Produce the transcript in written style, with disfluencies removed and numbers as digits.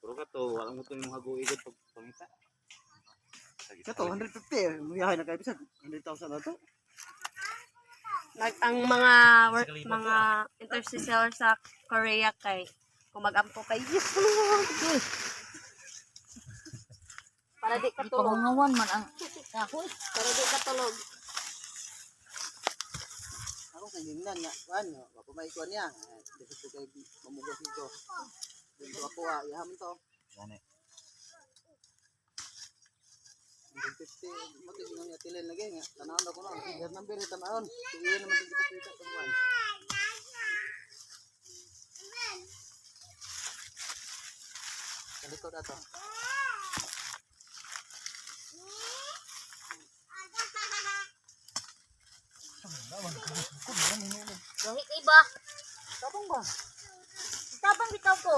Puro ka to, walang mo to yung hago-igod pag pangita. Ito, 150. Muyahay na kayo bisag. 100,000 na to. Ang mga mga interstellar sa Korea kay kung mag-ampo kay yes. Para di ka tulog. Pangungawan man ang kahoy. Para di ka tulog. Ako kung hingnan nga. Ano, mapumaikuan niya. Dito kay mamugos nito. Dito ako ihamin to. Gani. 150. Matigin nga tilin lagi nga. Tanawon ako na. Figure number ito naon. Tuwiin naman kita kita tuwan. Kalikod ato. Gahi kay ba? Tabong ba? Tabang bitaw ko.